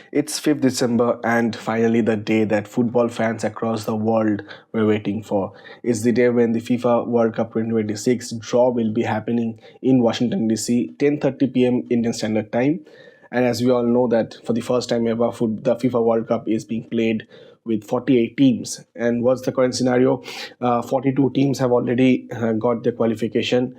It's 5th December and finally the day that football fans across the world were waiting for. It's the day when the FIFA World Cup 2026 draw will be happening in Washington DC 10:30 p.m. Indian Standard Time. And as we all know that for the first time ever the FIFA World Cup is being played with 48 teams. And what's the current scenario? 42 teams have already got their qualification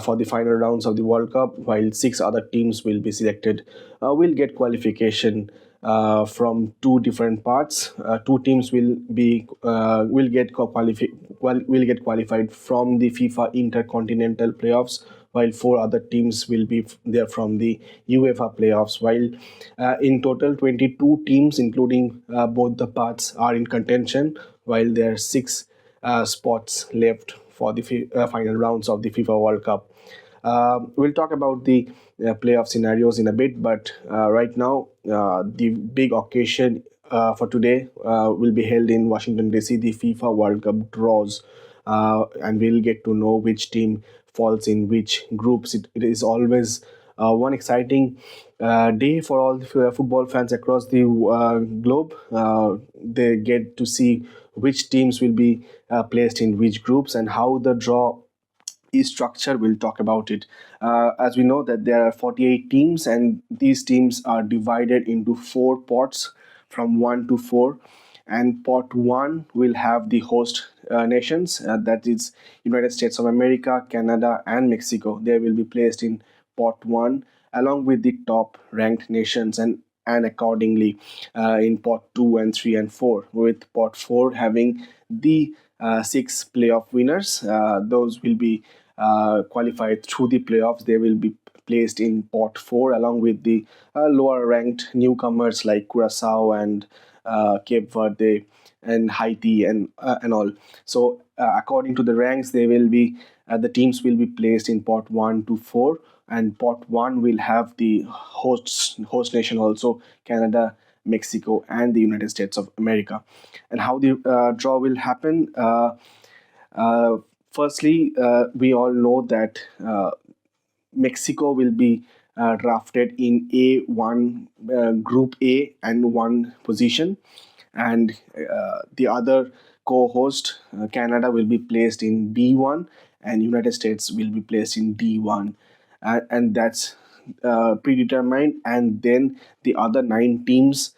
for the final rounds of the World Cup, while six other teams will be selected, will get qualification from two different parts. Two teams will get qualified from the FIFA Intercontinental Playoffs, while four other teams will be there from the UEFA playoffs. While in total, 22 teams, including both the parts, are in contention, while there are six spots left for the final rounds of the FIFA World Cup. We'll talk about the playoff scenarios in a bit, but right now, the big occasion for today will be held in Washington, D.C., the FIFA World Cup draws, and we'll get to know which team falls in which groups. It is always one exciting day for all the football fans across the globe. They get to see which teams will be placed in which groups and how the draw is structured. We'll talk about it. As we know that there are 48 teams, and these teams are divided into four pots from 1 to 4. And pot 1 will have the host nations, that is United States of America, Canada and Mexico. They will be placed in pot 1 along with the top ranked nations, and accordingly in pot 2 and 3 and 4, with pot 4 having the six playoff winners. Those will be qualified through the playoffs. They will be placed in pot 4 along with the lower ranked newcomers like Curacao and Cape Verde and Haiti and all. So according to the ranks, they will be the teams will be placed in pot 1 to 4, and pot 1 will have the host nation also, Canada, Mexico and the United States of America. And how the draw will happen, firstly, we all know that Mexico will be drafted in A1, Group A and 1 position, and the other co-host, Canada, will be placed in B1, and United States will be placed in D1, and that's predetermined. And then the other 9 teams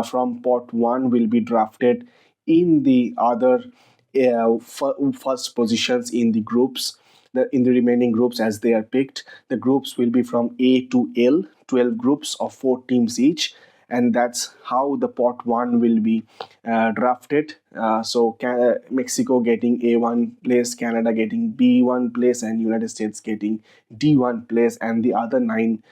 from pot 1 will be drafted in the other first positions in the groups. In the remaining groups as they are picked, the groups will be from A to L, 12 groups of 4 teams each, and that's how the pot 1 will be drafted. Mexico getting A1 place, Canada getting B1 place, and United States getting D1 place, and the other 9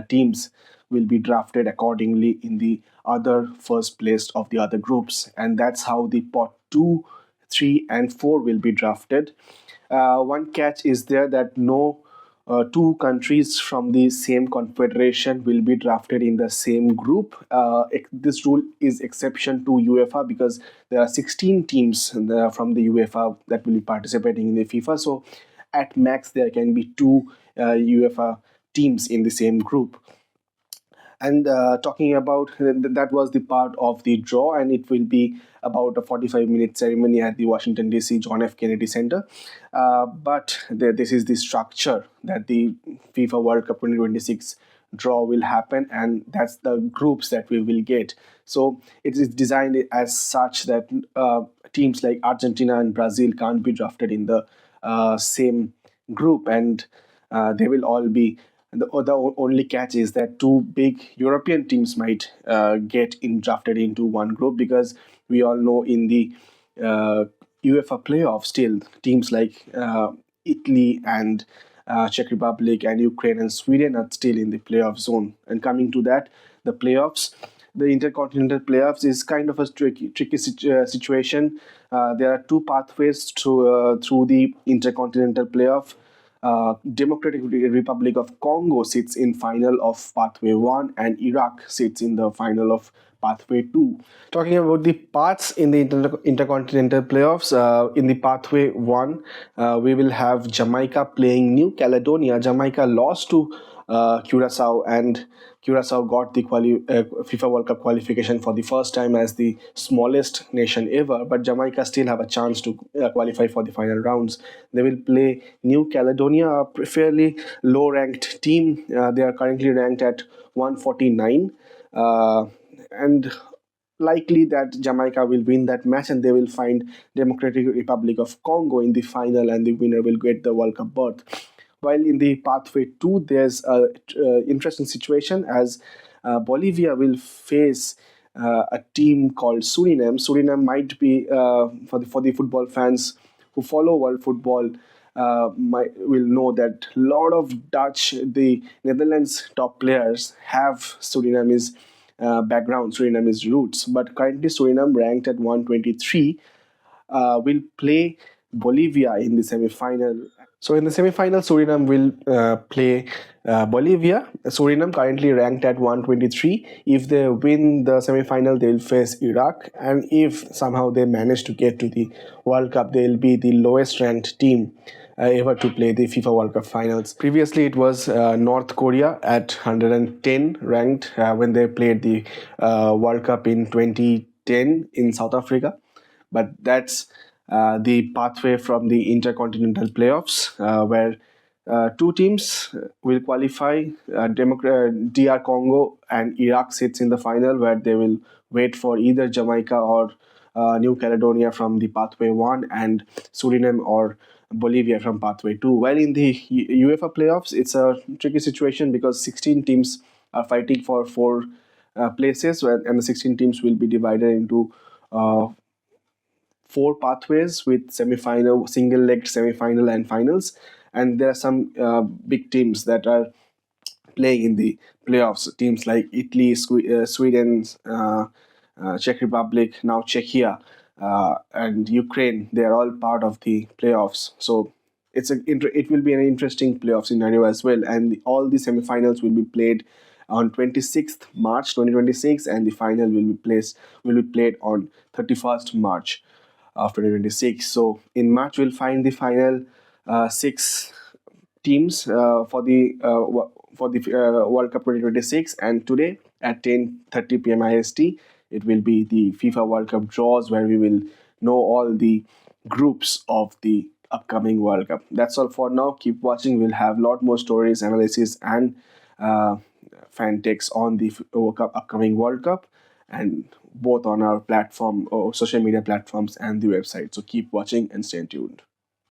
teams will be drafted accordingly in the other first place of the other groups. And that's how the pot 2, 3 and 4 will be drafted. One catch is there that no two countries from the same confederation will be drafted in the same group. This rule is exception to UEFA, because there are 16 teams from the UEFA that will be participating in the FIFA. So at max there can be 2 UEFA teams in the same group. And talking about that was the part of the draw, and it will be about a 45-minute ceremony at the Washington DC John F. Kennedy Center. But this is the structure that the FIFA World Cup 2026 draw will happen, and that's the groups that we will get. So it is designed as such that teams like Argentina and Brazil can't be drafted in the same group, and they will all be. The only catch is that 2 big European teams might get drafted into one group, because we all know in the UEFA playoffs still teams like Italy and Czech Republic and Ukraine and Sweden are still in the playoff zone. And coming to that, the playoffs, the intercontinental playoffs is kind of a tricky situation. There are 2 pathways through the intercontinental playoff. Democratic Republic of Congo sits in final of pathway 1, and Iraq sits in the final of pathway 2. Talking about the paths in the intercontinental playoffs, in the pathway 1, we will have Jamaica playing New Caledonia. Jamaica lost to Curacao, and Curacao got the FIFA World Cup qualification for the first time as the smallest nation ever, but Jamaica still have a chance to qualify for the final rounds. They will play New Caledonia, a fairly low-ranked team. They are currently ranked at 149, and likely that Jamaica will win that match and they will find Democratic Republic of Congo in the final, and the winner will get the World Cup berth. While in the pathway 2, there's a interesting situation as Bolivia will face a team called Suriname. Suriname might be for the football fans who follow world football. Will know that a lot of the Netherlands top players have Suriname's background, Suriname's roots. But currently, Suriname ranked at 123 will play Bolivia in the semi-final. So in the semi-final, Suriname will play Bolivia. Suriname currently ranked at 123. If they win the semi-final, they will face Iraq. And if somehow they manage to get to the World Cup, they will be the lowest ranked team ever to play the FIFA World Cup finals. Previously, it was North Korea at 110 ranked when they played the World Cup in 2010 in South Africa. But that's the pathway from the intercontinental playoffs, where two teams will qualify. DR Congo and Iraq sits in the final, where they will wait for either Jamaica or New Caledonia from the pathway 1, and Suriname or Bolivia from pathway 2. While in the UEFA playoffs, it's a tricky situation because 16 teams are fighting for 4 places, and the 16 teams will be divided into 4 pathways with semi-final, single-legged semi-final and finals. And there are some big teams that are playing in the playoffs. Teams like Italy, Sweden, Czech Republic, now Czechia, and Ukraine. They are all part of the playoffs. So it will be an interesting playoff scenario as well. And all the semi-finals will be played on 26th March 2026, and the final will be played on 31st March of 2026. So in March, we'll find the final 6 teams for the World Cup 2026. And today at 10:30 p.m. IST, it will be the FIFA World Cup draws, where we will know all the groups of the upcoming World Cup. That's all for now. Keep watching. We'll have a lot more stories, analysis, and fan takes on the upcoming World Cup, and both on our platform or social media platforms and the website. So keep watching and stay tuned.